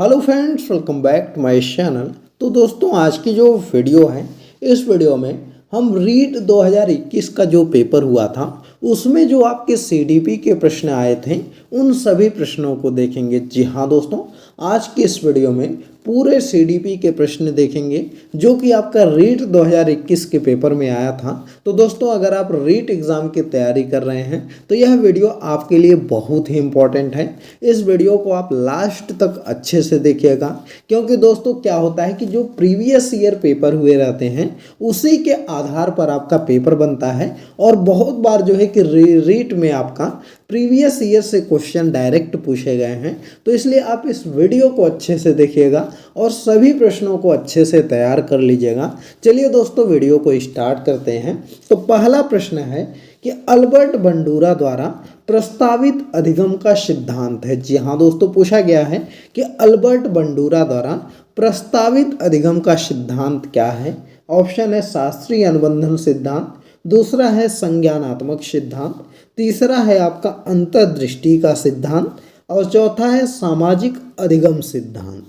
Hello friends, welcome back to my channel. तो दोस्तों, आज की जो वीडियो है, इस वीडियो में हम रीट 2021 का जो पेपर हुआ था उसमें जो आपके सीडीपी के प्रश्न आए थे उन सभी प्रश्नों को देखेंगे। जी हाँ दोस्तों, आज की इस वीडियो में पूरे सीडीपी के प्रश्न देखेंगे जो कि आपका रीट 2021 के पेपर में आया था। तो दोस्तों, अगर आप रीट एग्ज़ाम की तैयारी कर रहे हैं तो यह वीडियो आपके लिए बहुत ही इम्पॉर्टेंट है। इस वीडियो को आप लास्ट तक अच्छे से देखिएगा, क्योंकि दोस्तों क्या होता है कि जो प्रीवियस ईयर पेपर हुए रहते हैं उसी के आधार पर आपका पेपर बनता है। और बहुत बार जो है कि रीट में आपका प्रीवियस ईयर से क्वेश्चन डायरेक्ट पूछे गए हैं। तो इसलिए आप इस वीडियो को अच्छे से देखिएगा और सभी प्रश्नों को अच्छे से तैयार कर लीजिएगा। चलिए दोस्तों, वीडियो को स्टार्ट करते हैं। तो पहला प्रश्न है कि अल्बर्ट बंडूरा द्वारा प्रस्तावित अधिगम का सिद्धांत है। जी हाँ दोस्तों, पूछा गया है कि अल्बर्ट बंडूरा द्वारा प्रस्तावित अधिगम का सिद्धांत क्या है। ऑप्शन है शास्त्रीय अनुबंधन सिद्धांत, दूसरा है संज्ञानात्मक सिद्धांत, तीसरा है आपका अंतर्दृष्टि का सिद्धांत और चौथा है सामाजिक अधिगम सिद्धांत।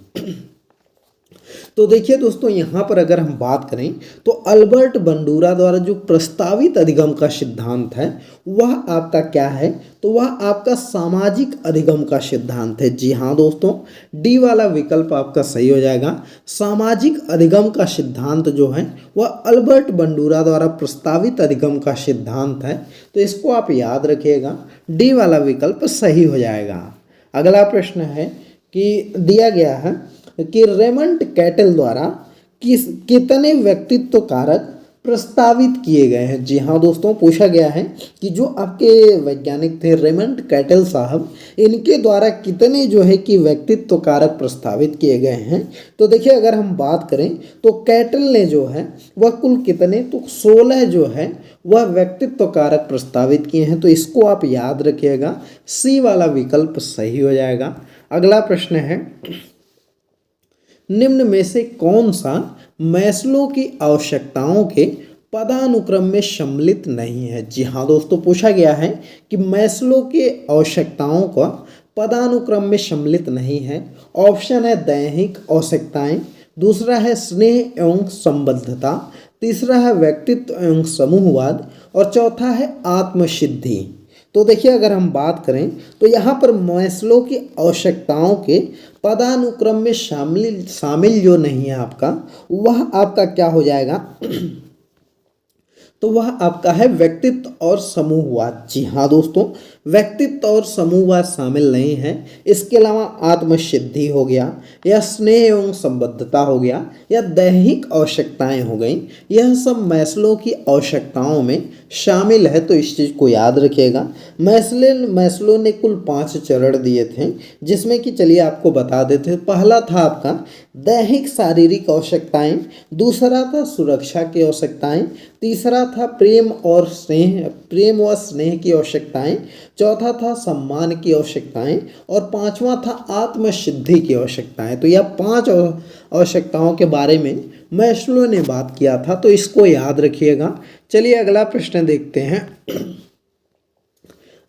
तो देखिए दोस्तों, यहाँ पर अगर हम बात करें तो अल्बर्ट बंडूरा द्वारा जो प्रस्तावित अधिगम का सिद्धांत है वह आपका क्या है, तो वह आपका सामाजिक अधिगम का सिद्धांत है। जी हाँ दोस्तों, डी वाला विकल्प आपका सही हो जाएगा। सामाजिक अधिगम का सिद्धांत जो है वह अल्बर्ट बंडूरा द्वारा प्रस्तावित अधिगम का सिद्धांत है। तो इसको आप याद रखिएगा, डी वाला विकल्प सही हो जाएगा। अगला प्रश्न है कि दिया गया है कि रेमंड कैटल द्वारा कितने व्यक्तित्व कारक प्रस्तावित किए गए हैं। जी हाँ दोस्तों, पूछा गया है कि जो आपके वैज्ञानिक थे रेमंड कैटल साहब, इनके द्वारा कितने जो है कि व्यक्तित्व कारक प्रस्तावित किए गए हैं। तो देखिए, अगर हम बात करें तो कैटल ने जो है वह कुल कितने, तो 16 जो है वह व्यक्तित्व कारक प्रस्तावित किए हैं। तो इसको आप याद रखिएगा, सी वाला विकल्प सही हो जाएगा। अगला प्रश्न है, निम्न में से कौन सा मैस्लो की आवश्यकताओं के पदानुक्रम में सम्मिलित नहीं है। जी हाँ दोस्तों, पूछा गया है कि मैस्लो के आवश्यकताओं का पदानुक्रम में सम्मिलित नहीं है। ऑप्शन है दैहिक आवश्यकताएं, दूसरा है स्नेह एवं संबद्धता, तीसरा है व्यक्तित्व एवं समूहवाद और चौथा है आत्मसिद्धि। तो देखिए, अगर हम बात करें तो यहाँ पर मैस्लो की आवश्यकताओं के पदानुक्रम में शामिल जो नहीं है आपका, वह आपका क्या हो जाएगा, तो वह आपका है व्यक्तित्व और समूहवाद। जी हाँ दोस्तों, व्यक्तित्व और समूहवाद शामिल नहीं है। इसके अलावा आत्मसिद्धि हो गया, या स्नेह एवं संबद्धता हो गया, या दैहिक आवश्यकताएं हो गई, यह सब मैस्लो की आवश्यकताओं में शामिल है। तो इस चीज़ को याद रखिएगा। मैस्लो ने कुल 5 चरण दिए थे, जिसमें कि चलिए आपको बता देते हैं। पहला था आपका दैहिक शारीरिक आवश्यकताएं, दूसरा था सुरक्षा की आवश्यकताएं, तीसरा था प्रेम व स्नेह की आवश्यकताएं, चौथा था सम्मान की आवश्यकताएं और पांचवा था आत्मसिद्धि की आवश्यकताएं। तो यह 5 आवश्यकताओं के बारे में मैस्लो ने बात किया था। तो इसको याद रखिएगा। चलिए अगला प्रश्न देखते हैं।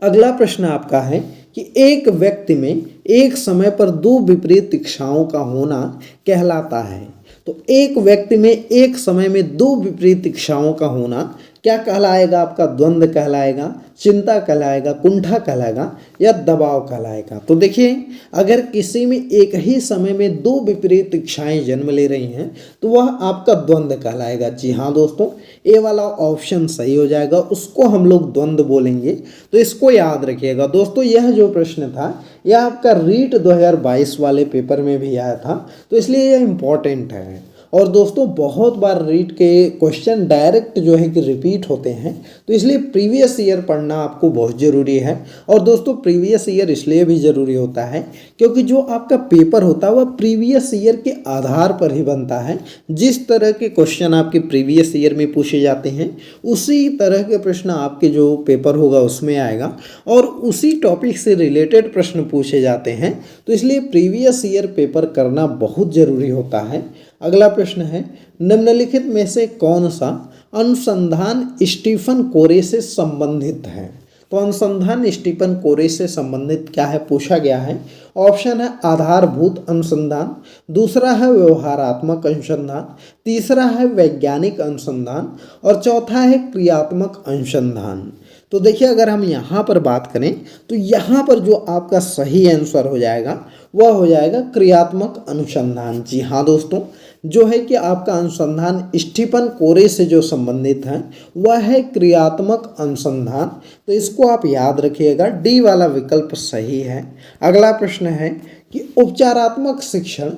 अगला प्रश्न आपका है कि एक व्यक्ति में एक समय पर 2 विपरीत इच्छाओं का होना कहलाता है। तो एक व्यक्ति में एक समय में 2 विपरीत इच्छाओं का होना क्या कहलाएगा, आपका द्वंद्व कहलाएगा, चिंता कहलाएगा, कुंठा कहलाएगा या दबाव कहलाएगा। तो देखिए, अगर किसी में एक ही समय में 2 विपरीत इच्छाएं जन्म ले रही हैं तो वह आपका द्वंद्व कहलाएगा। जी हाँ दोस्तों, ए वाला ऑप्शन सही हो जाएगा, उसको हम लोग द्वंद्व बोलेंगे। तो इसको याद रखिएगा दोस्तों। यह जो प्रश्न था यह आपका रीट 2022 वाले पेपर में भी आया था, तो इसलिए यह इम्पॉर्टेंट है। और दोस्तों, बहुत बार रीट के क्वेश्चन डायरेक्ट जो है कि रिपीट होते हैं, तो इसलिए प्रीवियस ईयर पढ़ना आपको बहुत ज़रूरी है। और दोस्तों, प्रीवियस ईयर इसलिए भी ज़रूरी होता है क्योंकि जो आपका पेपर होता है वह प्रीवियस ईयर के आधार पर ही बनता है। जिस तरह के क्वेश्चन आपके प्रीवियस ईयर में पूछे जाते हैं उसी तरह के प्रश्न आपके जो पेपर होगा उसमें आएगा और उसी टॉपिक से रिलेटेड प्रश्न पूछे जाते हैं। तो इसलिए प्रीवियस ईयर पेपर करना बहुत ज़रूरी होता है। अगला प्रश्न है, निम्नलिखित में से कौन सा अनुसंधान स्टीफन कोरे से संबंधित है। तो अनुसंधान स्टीफन कोरे से संबंधित क्या है पूछा गया है। ऑप्शन है आधारभूत अनुसंधान, दूसरा है व्यवहारात्मक अनुसंधान, तीसरा है वैज्ञानिक अनुसंधान और चौथा है क्रियात्मक अनुसंधान। तो देखिए अगर हम यहाँ पर बात करें तो यहाँ पर जो आपका सही आंसर हो जाएगा वह हो जाएगा क्रियात्मक अनुसंधान। जी हाँ दोस्तों, जो है कि आपका अनुसंधान स्टीफन कोरे से जो संबंधित है वह है क्रियात्मक अनुसंधान। तो इसको आप याद रखिएगा, डी वाला विकल्प सही है। अगला प्रश्न है कि उपचारात्मक शिक्षण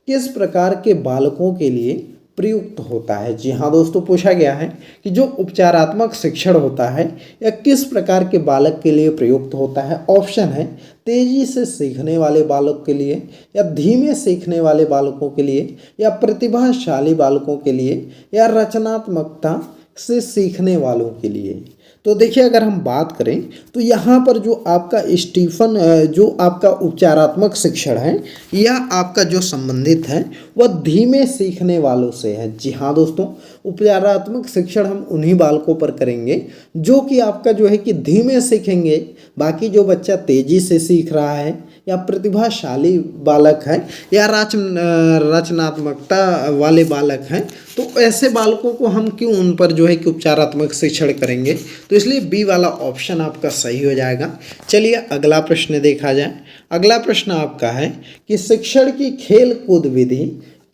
किस प्रकार के बालकों के लिए प्रयुक्त होता है। जी हाँ दोस्तों, पूछा गया है कि जो उपचारात्मक शिक्षण होता है यह किस प्रकार के बालक के लिए प्रयुक्त होता है। ऑप्शन है तेजी से सीखने वाले बालक के लिए, या धीमे सीखने वाले बालकों के लिए, या प्रतिभाशाली बालकों के लिए, या रचनात्मकता से सीखने वालों के लिए। तो देखिए अगर हम बात करें तो यहाँ पर जो आपका स्टीफन जो आपका उपचारात्मक शिक्षण है यह आपका जो संबंधित है वह धीमे सीखने वालों से है। जी हाँ दोस्तों, उपचारात्मक शिक्षण हम उन्हीं बालकों पर करेंगे जो कि आपका जो है कि धीमे सीखेंगे। बाकी जो बच्चा तेजी से सीख रहा है या प्रतिभाशाली बालक है या रचनात्मकता वाले बालक हैं, तो ऐसे बालकों को हम क्यों उन पर जो है कि उपचारात्मक शिक्षण करेंगे। तो इसलिए बी वाला ऑप्शन आपका सही हो जाएगा। चलिए अगला प्रश्न देखा जाए। अगला प्रश्न आपका है कि शिक्षण की खेल कूद विधि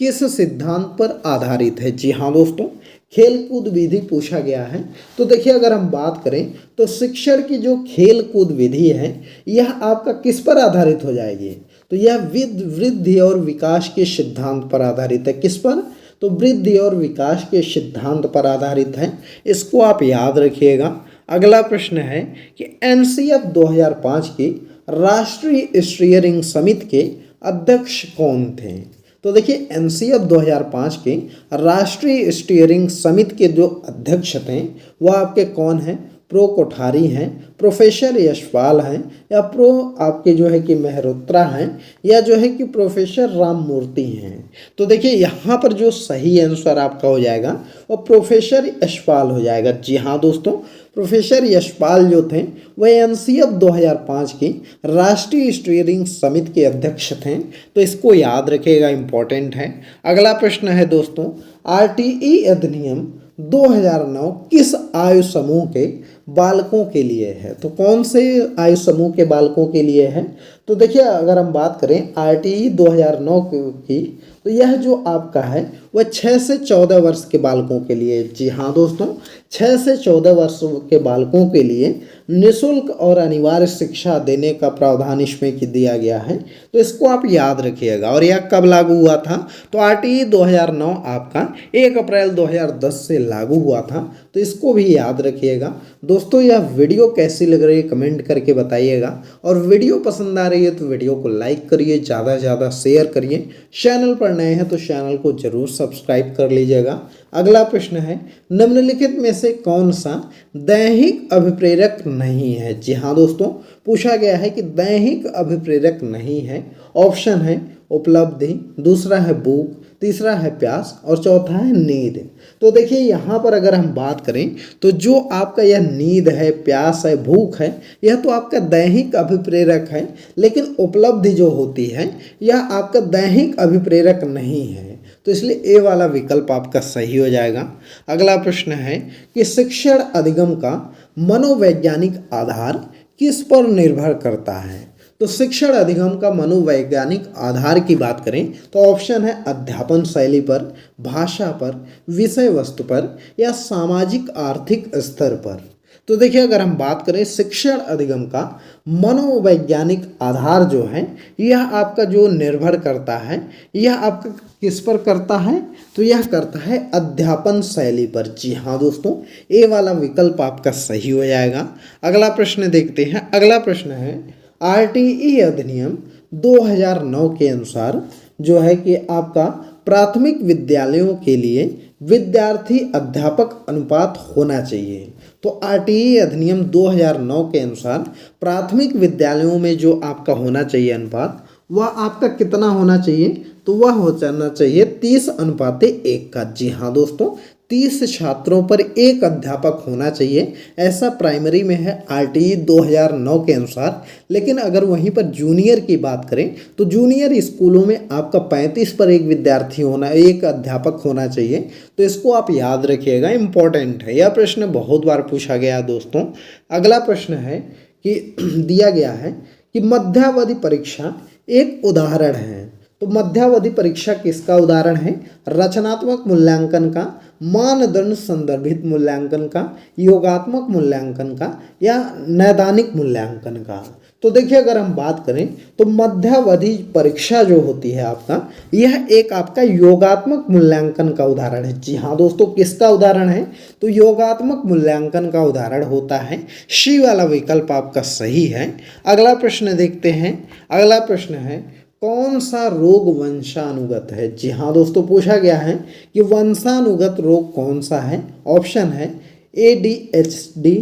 किस सिद्धांत पर आधारित है। जी हाँ दोस्तों, खेल कूद विधि पूछा गया है। तो देखिए अगर हम बात करें तो शिक्षण की जो खेल कूद विधि है यह आपका किस पर आधारित हो जाएगी। तो यह वृद्धि और विकास के सिद्धांत पर आधारित है। किस पर? तो वृद्धि और विकास के सिद्धांत पर आधारित है। इसको आप याद रखिएगा। अगला प्रश्न है कि एनसीएफ 2005 की राष्ट्रीय स्टीयरिंग समिति के अध्यक्ष कौन थे। तो देखिए एनसीएफ 2005 के राष्ट्रीय स्टीयरिंग समिति के जो अध्यक्ष थे वह आपके कौन हैं? प्रो कोठारी हैं, प्रोफेसर यशपाल हैं, या प्रो आपके जो है कि मेहरोत्रा हैं, या जो है कि प्रोफेसर राममूर्ति हैं। तो देखिए यहाँ पर जो सही आंसर आपका हो जाएगा वो प्रोफेसर यशपाल हो जाएगा। जी हाँ दोस्तों, प्रोफेसर यशपाल जो थे वह एनसीएफ 2005 की राष्ट्रीय स्टीयरिंग समिति के अध्यक्ष थे। तो इसको याद रखिएगा, इम्पोर्टेंट है। अगला प्रश्न है दोस्तों, आरटीई अधिनियम 2009 किस आयु समूह के बालकों के लिए है। तो कौन से आयु समूह के बालकों के लिए है। तो देखिए अगर हम बात करें आरटीई 2009 की, तो यह जो आपका है वह 6 से 14 वर्ष के बालकों के लिए। जी हाँ दोस्तों, 6 से 14 वर्ष के बालकों के लिए निःशुल्क और अनिवार्य शिक्षा देने का प्रावधान इसमें दिया गया है। तो इसको आप याद रखिएगा। और यह कब लागू हुआ था। तो आरटीई 2009 आपका 1 अप्रैल 2010 से लागू हुआ था। तो इसको भी याद रखिएगा। दोस्तों यह वीडियो कैसी लग रही है कमेंट करके बताइएगा। और वीडियो पसंद आ रही है तो वीडियो को लाइक करिए, ज़्यादा से ज़्यादा शेयर करिए। चैनल पर नए हैं तो चैनल को जरूर सब्सक्राइब कर लीजिएगा। अगला प्रश्न है, निम्नलिखित में से कौन सा दैहिक अभिप्रेरक नहीं है। जी हाँ दोस्तों, पूछा गया है कि दैहिक अभिप्रेरक नहीं है। ऑप्शन है उपलब्धि, दूसरा है भूख, तीसरा है प्यास और चौथा है नींद। तो देखिए यहाँ पर अगर हम बात करें तो जो आपका यह नींद है, प्यास है, भूख है, यह तो आपका दैहिक अभिप्रेरक है। लेकिन उपलब्धि जो होती है यह आपका दैहिक अभिप्रेरक नहीं है। तो इसलिए ए वाला विकल्प आपका सही हो जाएगा। अगला प्रश्न है कि शिक्षण अधिगम का मनोवैज्ञानिक आधार किस पर निर्भर करता है। तो शिक्षण अधिगम का मनोवैज्ञानिक आधार की बात करें तो ऑप्शन है अध्यापन शैली पर, भाषा पर, विषय वस्तु पर, या सामाजिक आर्थिक स्तर पर। तो देखिए अगर हम बात करें शिक्षण अधिगम का मनोवैज्ञानिक आधार जो है यह आपका जो निर्भर करता है यह आपका किस पर करता है। तो यह करता है अध्यापन शैली पर। जी हाँ दोस्तों, ए वाला विकल्प आपका सही हो जाएगा। अगला प्रश्न देखते हैं। अगला प्रश्न है, आरटीई अधिनियम 2009 के अनुसार जो है कि आपका प्राथमिक विद्यालयों के लिए विद्यार्थी अध्यापक अनुपात होना चाहिए। तो आरटीई अधिनियम 2009 के अनुसार प्राथमिक विद्यालयों में जो आपका होना चाहिए अनुपात वह आपका कितना होना चाहिए। तो वह हो जाना चाहिए 30:1 का। जी हाँ दोस्तों, 30 छात्रों पर एक अध्यापक होना चाहिए, ऐसा प्राइमरी में है आरटीई 2009 के अनुसार। लेकिन अगर वहीं पर जूनियर की बात करें तो जूनियर स्कूलों में आपका 35 पर एक विद्यार्थी होना, एक अध्यापक होना चाहिए। तो इसको आप याद रखिएगा, इम्पोर्टेंट है। यह प्रश्न बहुत बार पूछा गया दोस्तों। अगला प्रश्न है कि दिया गया है कि मध्यावधि परीक्षा एक उदाहरण है। तो मध्यावधि परीक्षा किसका उदाहरण है? रचनात्मक मूल्यांकन का, मानदंड संदर्भित मूल्यांकन का, योगात्मक मूल्यांकन का या नैदानिक मूल्यांकन का। तो देखिए अगर हम बात करें तो मध्यावधि परीक्षा जो होती है आपका, यह एक आपका योगात्मक मूल्यांकन का उदाहरण है। जी हाँ दोस्तों, किसका उदाहरण है? तो योगात्मक मूल्यांकन का उदाहरण होता है। सी वाला विकल्प आपका सही है। अगला प्रश्न देखते हैं। अगला प्रश्न है कौन सा रोग वंशानुगत है? जी हाँ दोस्तों, पूछा गया है कि वंशानुगत रोग कौन सा है। ऑप्शन है ADHD।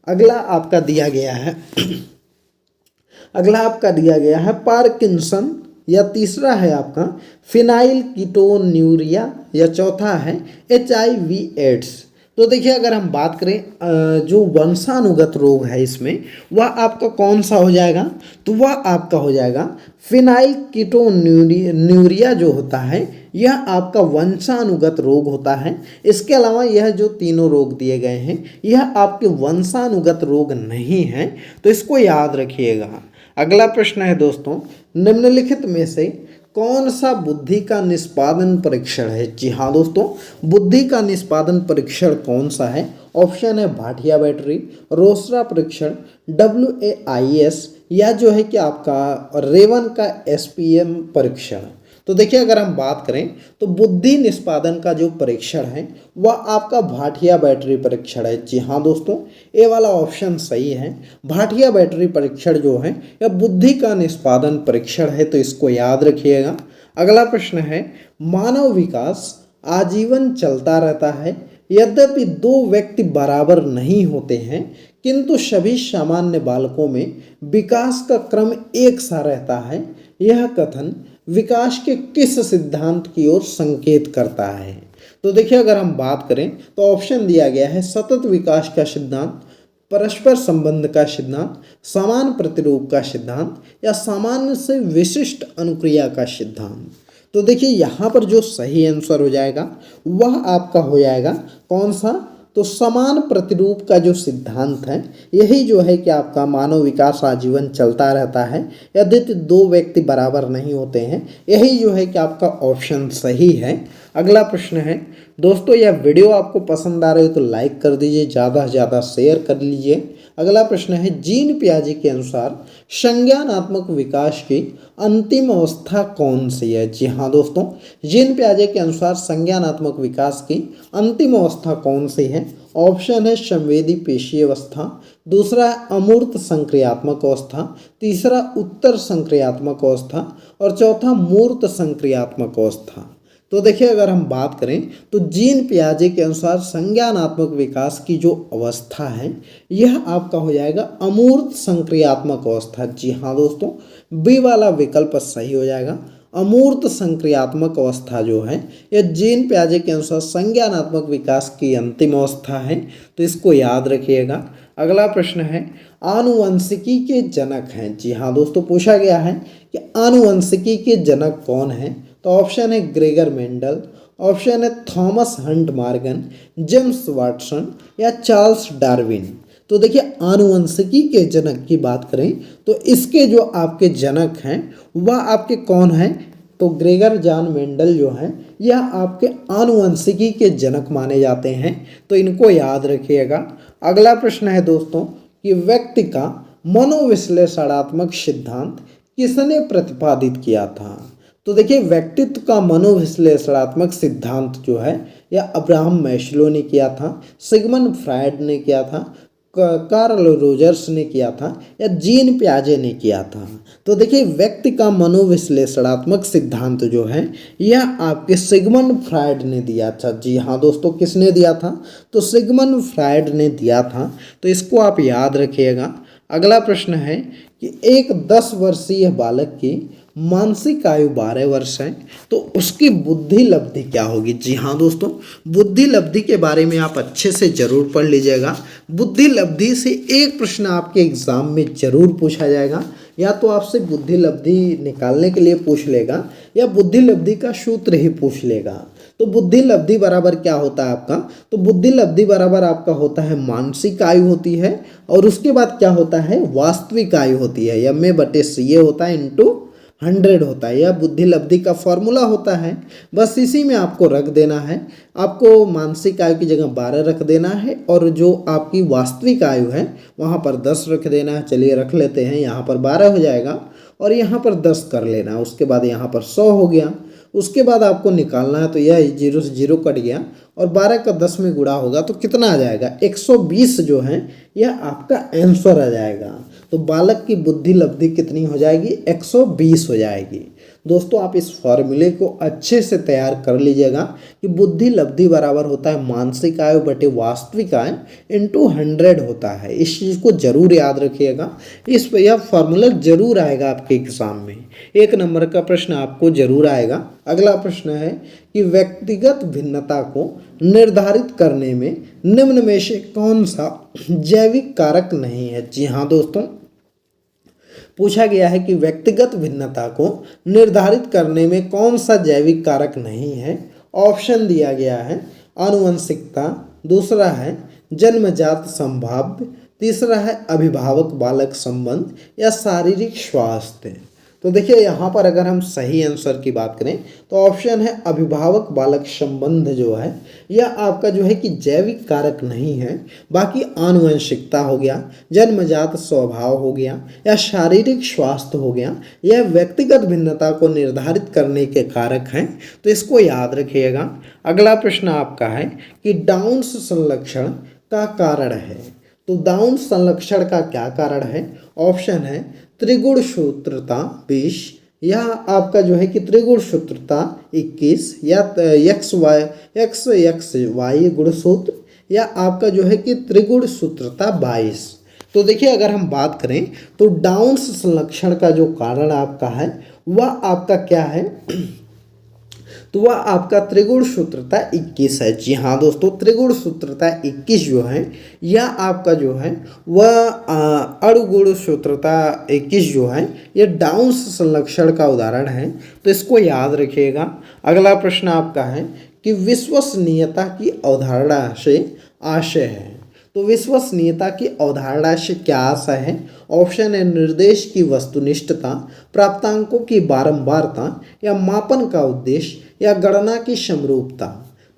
अगला आपका दिया गया है पार्किंसन, या तीसरा है आपका फिनाइल कीटोन्यूरिया, या चौथा है HIV एड्स। तो देखिए अगर हम बात करें जो वंशानुगत रोग है इसमें, वह आपका कौन सा हो जाएगा? तो वह आपका हो जाएगा फिनाइल कीटोन्यूरिया जो होता है, यह आपका वंशानुगत रोग होता है। इसके अलावा यह जो तीनों रोग दिए गए हैं यह आपके वंशानुगत रोग नहीं हैं, तो इसको याद रखिएगा। अगला प्रश्न है दोस्तों, निम्नलिखित में से कौन सा बुद्धि का निष्पादन परीक्षण है? जी हाँ दोस्तों, बुद्धि का निष्पादन परीक्षण कौन सा है? ऑप्शन है भाटिया बैटरी, रोसरा परीक्षण, WAIS, या जो है कि आपका रेवन का SPM परीक्षण। तो देखिए अगर हम बात करें तो बुद्धि निष्पादन का जो परीक्षण है वह आपका भाटिया बैटरी परीक्षण है। जी हाँ दोस्तों, ये वाला ऑप्शन सही है। भाटिया बैटरी परीक्षण जो है यह बुद्धि का निष्पादन परीक्षण है, तो इसको याद रखिएगा। अगला प्रश्न है मानव विकास आजीवन चलता रहता है, यद्यपि दो व्यक्ति बराबर नहीं होते हैं, किंतु सभी सामान्य बालकों में विकास का क्रम एक सा रहता है। यह कथन विकास के किस सिद्धांत की ओर संकेत करता है? तो देखिए अगर हम बात करें तो ऑप्शन दिया गया है सतत विकास का सिद्धांत, परस्पर संबंध का सिद्धांत, समान प्रतिरूप का सिद्धांत, या सामान्य से विशिष्ट अनुक्रिया का सिद्धांत। तो देखिए यहाँ पर जो सही आंसर हो जाएगा वह आपका हो जाएगा कौन सा? तो समान प्रतिरूप का जो सिद्धांत है यही जो है कि आपका मानव विकास आजीवन चलता रहता है, यद्यपि दो व्यक्ति बराबर नहीं होते हैं, यही जो है कि आपका ऑप्शन सही है। अगला प्रश्न है दोस्तों, यह वीडियो आपको पसंद आ रही हो तो लाइक कर दीजिए, ज़्यादा से ज़्यादा शेयर कर लीजिए। अगला प्रश्न है जीन पियाजे के अनुसार संज्ञानात्मक विकास की अंतिम अवस्था कौन सी है? जी हाँ दोस्तों, जीन पियाजे के अनुसार संज्ञानात्मक विकास की अंतिम अवस्था कौन सी है? ऑप्शन है संवेदी पेशीय अवस्था, दूसरा है अमूर्त संक्रियात्मक अवस्था, तीसरा उत्तर संक्रियात्मक अवस्था, और चौथा मूर्त संक्रियात्मक अवस्था। तो देखिए अगर हम बात करें तो जीन पियाजे के अनुसार संज्ञानात्मक विकास की जो अवस्था है यह आपका हो जाएगा अमूर्त संक्रियात्मक अवस्था। जी हाँ दोस्तों, बी वाला विकल्प सही हो जाएगा। अमूर्त संक्रियात्मक अवस्था जो है यह जीन पियाजे के अनुसार संज्ञानात्मक विकास की अंतिम अवस्था है, तो इसको याद रखिएगा। अगला प्रश्न है आनुवंशिकी के जनक हैं। जी हाँ दोस्तों, पूछा गया है कि आनुवंशिकी के जनक कौन हैं? तो ऑप्शन है ग्रेगर मेंडल, ऑप्शन है Thomas Hunt Morgan, James Watson, या चार्ल्स डार्विन। तो देखिए आनुवंशिकी के जनक की बात करें तो इसके जो आपके जनक हैं वह आपके कौन हैं? तो ग्रेगर जॉन मेंडल जो हैं यह आपके आनुवंशिकी के जनक माने जाते हैं, तो इनको याद रखिएगा। अगला प्रश्न है दोस्तों कि व्यक्ति का मनोविश्लेषणात्मक सिद्धांत किसने प्रतिपादित किया था? तो देखिए व्यक्तित्व का मनोविश्लेषणात्मक सिद्धांत जो है यह अब्राहम मैस्लो ने किया था, सिगमंड फ्रायड ने किया था, कार्ल रोजर्स ने किया था, या जीन पियाजे ने किया था। तो देखिए व्यक्ति का मनोविश्लेषणात्मक सिद्धांत जो है यह आपके सिगमंड फ्रायड ने दिया था। जी हाँ दोस्तों, किसने दिया था? तो सिगमंड फ्रायड ने दिया था, तो इसको आप याद रखिएगा। अगला प्रश्न है कि एक 10 वर्षीय बालक की मानसिक आयु 12 वर्ष है तो उसकी बुद्धि लब्धि क्या होगी। जी हाँ दोस्तों, बुद्धि लब्धि के बारे में आप अच्छे से जरूर पढ़ लीजिएगा। बुद्धि लब्धि से एक प्रश्न आपके एग्जाम में जरूर पूछा जाएगा, या तो आपसे बुद्धि लब्धि निकालने के लिए पूछ लेगा या बुद्धि लब्धि का सूत्र ही पूछ लेगा। तो बुद्धि लब्धि बराबर क्या होता है आपका, तो बुद्धि लब्धि बराबर आपका होता है मानसिक आयु होती है, और उसके बाद क्या होता है वास्तविक आयु होती है, MA/CA होता है इंटू 100 होता है। यह बुद्धि लब्धि का फॉर्मूला होता है। बस इसी में आपको रख देना है, आपको मानसिक आयु की जगह 12 रख देना है, और जो आपकी वास्तविक आयु है वहाँ पर 10 रख देना है। चलिए रख लेते हैं, यहाँ पर 12 हो जाएगा और यहाँ पर 10 कर लेना। उसके बाद यहाँ पर 100 हो गया। उसके बाद आपको निकालना है, तो यह 0 से 0 कट गया और 12 का 10 में गुणा होगा तो कितना आ जाएगा 120 जो है यह आपका आंसर आ जाएगा। तो बालक की बुद्धि लब्धि कितनी हो जाएगी 120 हो जाएगी। दोस्तों आप इस फॉर्मूले को अच्छे से तैयार कर लीजिएगा कि बुद्धि लब्धि बराबर होता है मानसिक आयु बटे वास्तविक आयु इंटू 100 होता है। इस चीज़ को जरूर याद रखिएगा, इस यह फॉर्मूला जरूर आएगा आपके एग्जाम में। 1 नंबर का प्रश्न आपको जरूर आएगा। अगला प्रश्न है कि व्यक्तिगत भिन्नता को निर्धारित करने में निम्न में से कौन सा जैविक कारक नहीं है। जी हाँ दोस्तों, पूछा गया है कि व्यक्तिगत भिन्नता को निर्धारित करने में कौन सा जैविक कारक नहीं है। ऑप्शन दिया गया है आनुवंशिकता, दूसरा है जन्मजात संभाव्य, तीसरा है अभिभावक बालक संबंध या शारीरिक स्वास्थ्य। तो देखिए यहाँ पर अगर हम सही आंसर की बात करें तो ऑप्शन है अभिभावक बालक संबंध जो है यह आपका जो है कि जैविक कारक नहीं है। बाकी आनुवंशिकता हो गया, जन्मजात स्वभाव हो गया या शारीरिक स्वास्थ्य हो गया, यह व्यक्तिगत भिन्नता को निर्धारित करने के कारक हैं। तो इसको याद रखिएगा। अगला प्रश्न आपका है कि डाउन्स संलक्षण का कारण है। तो डाउन संलक्षण का क्या कारण है। ऑप्शन है त्रिगुण सूत्रता 20, या आपका जो है कि त्रिगुण सूत्रता 21, या एक्स वाई गुणसूत्र, या आपका जो है कि त्रिगुण सूत्रता 22। तो देखिए अगर हम बात करें तो डाउन्स संलक्षण का जो कारण आपका है वह आपका क्या है, तो वह आपका त्रिगुण सूत्रता 21 है। जी हाँ दोस्तों, त्रिगुण सूत्रता 21 जो है यह आपका जो है वह अणुगुण सूत्रता 21 जो है यह डाउन्स संलक्षण का उदाहरण है। तो इसको याद रखिएगा। अगला प्रश्न आपका है कि विश्वसनीयता की अवधारणा से आशय है। तो विश्वसनीयता की अवधारणा से क्या आशय है। ऑप्शन है निर्देश की वस्तुनिष्ठता, प्राप्तांकों की बारंबारता, या मापन का उद्देश्य, या गणना की समरूपता।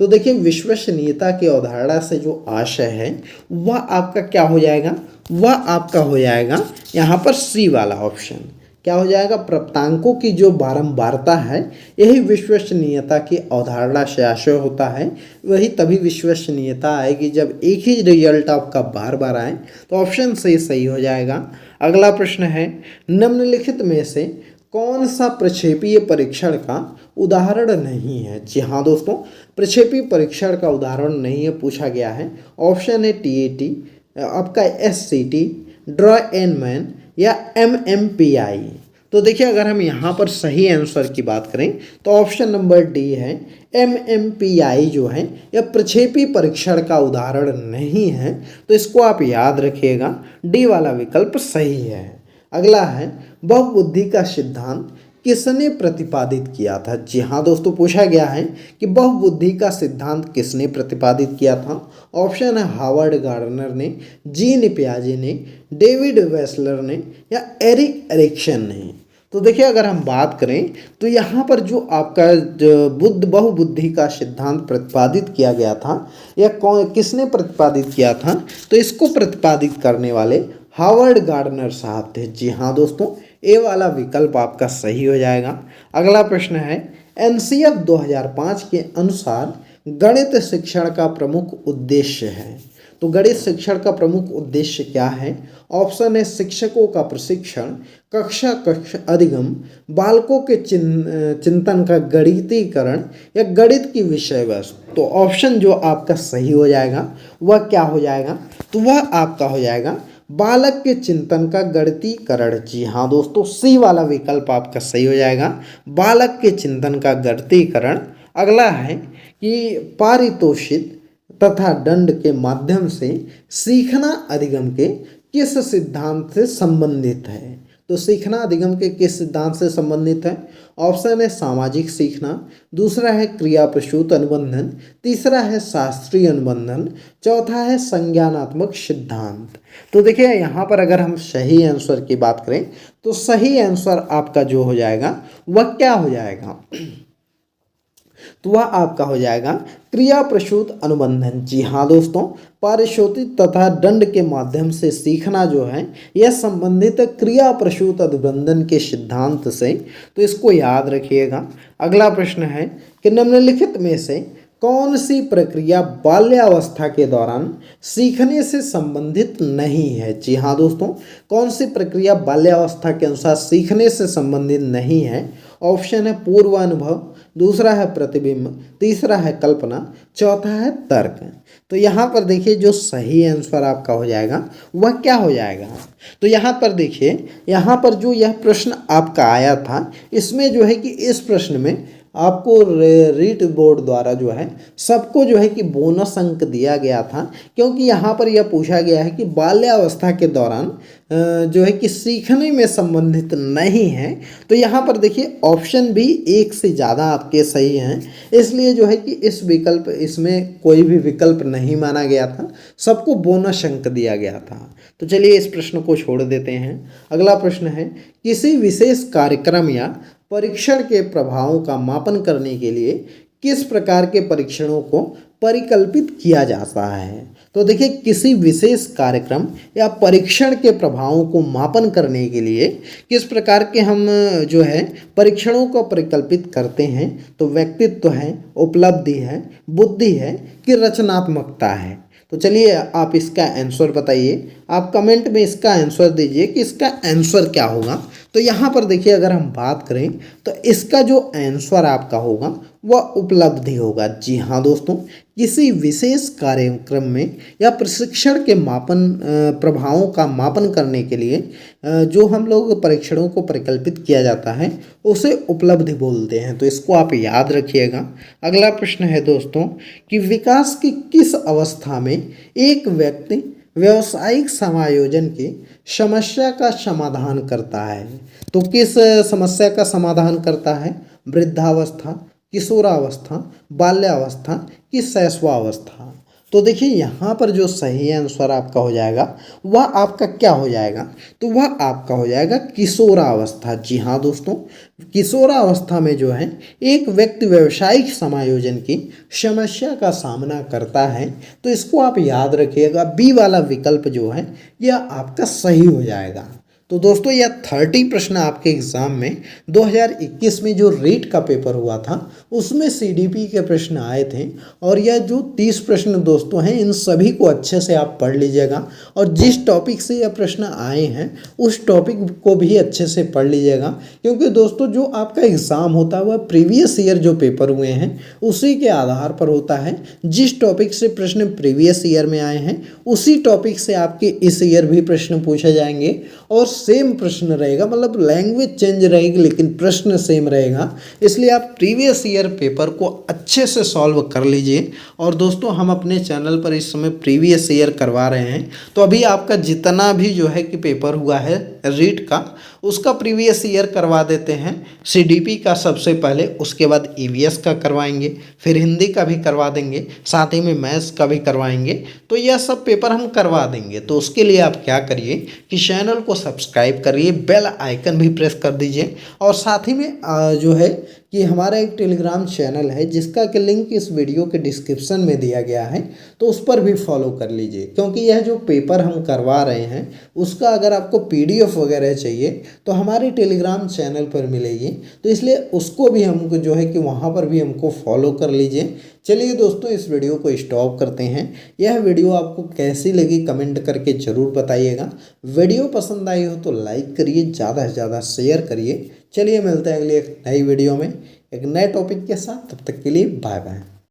तो देखिए विश्वसनीयता की अवधारणा से जो आशय है वह आपका क्या हो जाएगा, वह आपका हो जाएगा यहाँ पर सी वाला ऑप्शन। क्या हो जाएगा, प्राप्तांकों की जो बारंबारता है यही विश्वसनीयता की अवधारणा से आशय होता है। वही तभी विश्वसनीयता आएगी जब एक ही रिजल्ट आपका बार बार आए। तो ऑप्शन से सही हो जाएगा। अगला प्रश्न है निम्नलिखित में से कौन सा प्रक्षेपीय परीक्षण का उदाहरण नहीं है। जी हाँ दोस्तों, प्रक्षेपीय परीक्षण का उदाहरण नहीं है पूछा गया है। ऑप्शन है TAT, आपका SCT, ड्रॉ एन मैन, या MMPI। तो देखिए अगर हम यहाँ पर सही आंसर की बात करें तो ऑप्शन नंबर डी है MMPI जो है यह प्रक्षेपी परीक्षण का उदाहरण नहीं है। तो इसको आप याद रखिएगा, डी वाला विकल्प सही है। अगला है बहुबुद्धि का सिद्धांत किसने प्रतिपादित किया था। जी हाँ दोस्तों, पूछा गया है कि बहुबुद्धि का सिद्धांत किसने प्रतिपादित किया था। ऑप्शन है हार्वर्ड गार्डनर ने, जीन पियाजे ने, डेविड वेसलर ने, या एरिक एरिक्सन ने। तो देखिए अगर हम बात करें तो यहाँ पर जो आपका जो बहुबुद्धि का सिद्धांत प्रतिपादित किया गया था यह किसने प्रतिपादित किया था, तो इसको प्रतिपादित करने वाले हार्वर्ड गार्डनर साहब थे। जी हाँ दोस्तों, ए वाला विकल्प आपका सही हो जाएगा। अगला प्रश्न है NCF 2005 के अनुसार गणित शिक्षण का प्रमुख उद्देश्य है। तो गणित शिक्षण का प्रमुख उद्देश्य क्या है। ऑप्शन है शिक्षकों का प्रशिक्षण, कक्षा अधिगम, बालकों के चिंतन का गणितीकरण, या गणित की विषय वस्तु। तो ऑप्शन जो आपका सही हो जाएगा वह क्या हो जाएगा, तो वह आपका हो जाएगा बालक के चिंतन का गणितीकरण। जी हाँ दोस्तों, सी वाला विकल्प आपका सही हो जाएगा, बालक के चिंतन का गणितीकरण। अगला है कि पारितोषिक तथा दंड के माध्यम से सीखना अधिगम के किस सिद्धांत से संबंधित है। तो सीखना अधिगम के किस सिद्धांत से संबंधित है? ऑप्शन है सामाजिक सीखना, दूसरा है क्रिया प्रसूत अनुबंधन, तीसरा है शास्त्रीय अनुबंधन, चौथा है संज्ञानात्मक सिद्धांत। तो देखिए यहाँ पर अगर हम सही आंसर की बात करें तो सही आंसर आपका जो हो जाएगा वह क्या हो जाएगा? तो वह आपका हो जाएगा क्रिया प्रसूत अनुबंधन। जी हाँ दोस्तों, पारितोषिक तथा दंड के माध्यम से सीखना जो है यह संबंधित क्रिया प्रसूत अनुबंधन के सिद्धांत से। तो इसको याद रखिएगा। अगला प्रश्न है कि निम्नलिखित में से कौन सी प्रक्रिया बाल्यावस्था के दौरान सीखने से संबंधित नहीं है? जी हाँ दोस्तों, कौन सी प्रक्रिया बाल्यावस्था के अनुसार सीखने से संबंधित नहीं है? ऑप्शन है पूर्व अनुभव, दूसरा है प्रतिबिंब, तीसरा है कल्पना, चौथा है तर्क। तो यहाँ पर देखिए जो सही आंसर आपका हो जाएगा वह क्या हो जाएगा? तो यहाँ पर देखिए, यहाँ पर जो यह प्रश्न आपका आया था इसमें जो है कि इस प्रश्न में आपको रीट बोर्ड द्वारा जो है सबको जो है कि बोनस अंक दिया गया था, क्योंकि यहाँ पर यह पूछा गया है कि बाल्यावस्था के दौरान जो है कि सीखने में संबंधित नहीं है। तो यहाँ पर देखिए ऑप्शन भी एक से ज़्यादा आपके सही हैं, इसलिए जो है कि इस विकल्प इसमें कोई भी विकल्प नहीं माना गया था, सबको बोनस अंक दिया गया था। तो चलिए इस प्रश्न को छोड़ देते हैं। अगला प्रश्न है, किसी विशेष कार्यक्रम या परीक्षण के प्रभावों का मापन करने के लिए किस प्रकार के परीक्षणों को परिकल्पित किया जाता है? तो देखिए किसी विशेष कार्यक्रम या परीक्षण के प्रभावों को मापन करने के लिए किस प्रकार के हम जो है परीक्षणों को परिकल्पित करते हैं? तो व्यक्तित्व है, उपलब्धि है, बुद्धि है कि रचनात्मकता है? तो चलिए आप इसका आंसर बताइए, आप कमेंट में इसका आंसर दीजिए कि इसका आंसर क्या होगा। तो यहाँ पर देखिए अगर हम बात करें तो इसका जो आंसर आपका होगा वह उपलब्धि होगा। जी हाँ दोस्तों, किसी विशेष कार्यक्रम में या प्रशिक्षण के प्रभावों का मापन करने के लिए जो हम लोग परीक्षणों को परिकल्पित किया जाता है उसे उपलब्धि बोलते हैं। तो इसको आप याद रखिएगा। अगला प्रश्न है दोस्तों कि विकास की किस अवस्था में एक व्यक्ति व्यावसायिक समायोजन की समस्या का समाधान करता है? तो किस समस्या का समाधान करता है? वृद्धावस्था, किशोरावस्था, बाल्यावस्था कि शैशवावस्था? तो देखिए यहाँ पर जो सही आंसर आपका हो जाएगा वह आपका क्या हो जाएगा? तो वह आपका हो जाएगा किशोरावस्था। जी हाँ दोस्तों, किशोरावस्था में जो है एक व्यक्ति व्यावसायिक समायोजन की समस्या का सामना करता है। तो इसको आप याद रखिएगा, बी वाला विकल्प जो है यह आपका सही हो जाएगा। तो दोस्तों यह 30 प्रश्न आपके एग्ज़ाम में 2021 में जो रीट का पेपर हुआ था उसमें सीडीपी के प्रश्न आए थे, और यह जो 30 प्रश्न दोस्तों हैं इन सभी को अच्छे से आप पढ़ लीजिएगा, और जिस टॉपिक से यह प्रश्न आए हैं उस टॉपिक को भी अच्छे से पढ़ लीजिएगा, क्योंकि दोस्तों जो आपका एग्ज़ाम होता है वह प्रीवियस ईयर जो पेपर हुए हैं उसी के आधार पर होता है। जिस टॉपिक से प्रश्न प्रीवियस ईयर में आए हैं उसी टॉपिक से आपके इस ईयर भी प्रश्न पूछे जाएंगे, और सेम प्रश्न रहेगा, मतलब लैंग्वेज चेंज रहेगी लेकिन प्रश्न सेम रहेगा। इसलिए आप प्रीवियस ईयर पेपर को अच्छे से सॉल्व कर लीजिए। और दोस्तों हम अपने चैनल पर इस समय प्रीवियस ईयर करवा रहे हैं, तो अभी आपका जितना भी जो है कि पेपर हुआ है रीट का उसका प्रीवियस ईयर करवा देते हैं। सीडीपी का सबसे पहले, उसके बाद ईवीएस का करवाएंगे, फिर हिंदी का भी करवा देंगे, साथ ही में मैथ्स का भी करवाएंगे। तो यह सब पेपर हम करवा देंगे। तो उसके लिए आप क्या करिए कि चैनल को सब्सक्राइब करिए, बेल आइकन भी प्रेस कर दीजिए, और साथ ही में जो है कि हमारा एक टेलीग्राम चैनल है जिसका कि लिंक इस वीडियो के डिस्क्रिप्शन में दिया गया है, तो उस पर भी फॉलो कर लीजिए। क्योंकि यह जो पेपर हम करवा रहे हैं उसका अगर आपको पीडीएफ वगैरह चाहिए तो हमारे टेलीग्राम चैनल पर मिलेगी, तो इसलिए उसको भी हमको जो है कि वहाँ पर भी हमको फॉलो कर लीजिए। चलिए दोस्तों इस वीडियो को स्टॉप करते हैं। यह वीडियो आपको कैसी लगी कमेंट करके ज़रूर बताइएगा। वीडियो पसंद आई हो तो लाइक करिए, ज़्यादा से ज़्यादा शेयर करिए। चलिए मिलते हैं अगली एक नई वीडियो में एक नए टॉपिक के साथ, तब तक के लिए बाय बाय।